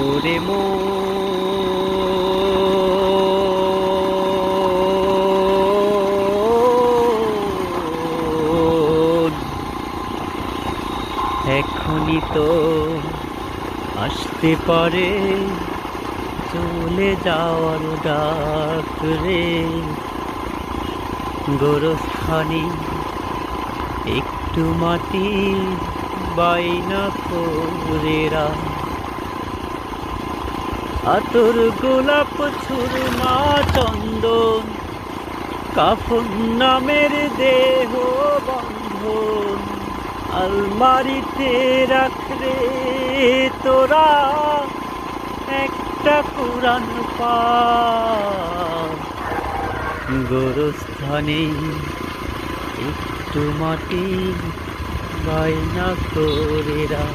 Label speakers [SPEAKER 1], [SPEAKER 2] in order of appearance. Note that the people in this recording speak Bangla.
[SPEAKER 1] ওরে মন, এখনই তো আসতে পারে চলে যাওয়ার ডাক রে। গোরস্থানে একটু মাটি বাইনা করেরা, আতর গোলাপ ছুরমা চন্দন, কাফন নামের দেহ বন্ধন, আলমারিতে রাখরে তোরা একটা কুরআন পাক। গোরস্থানে একটু মাটি বাইনা করেরা।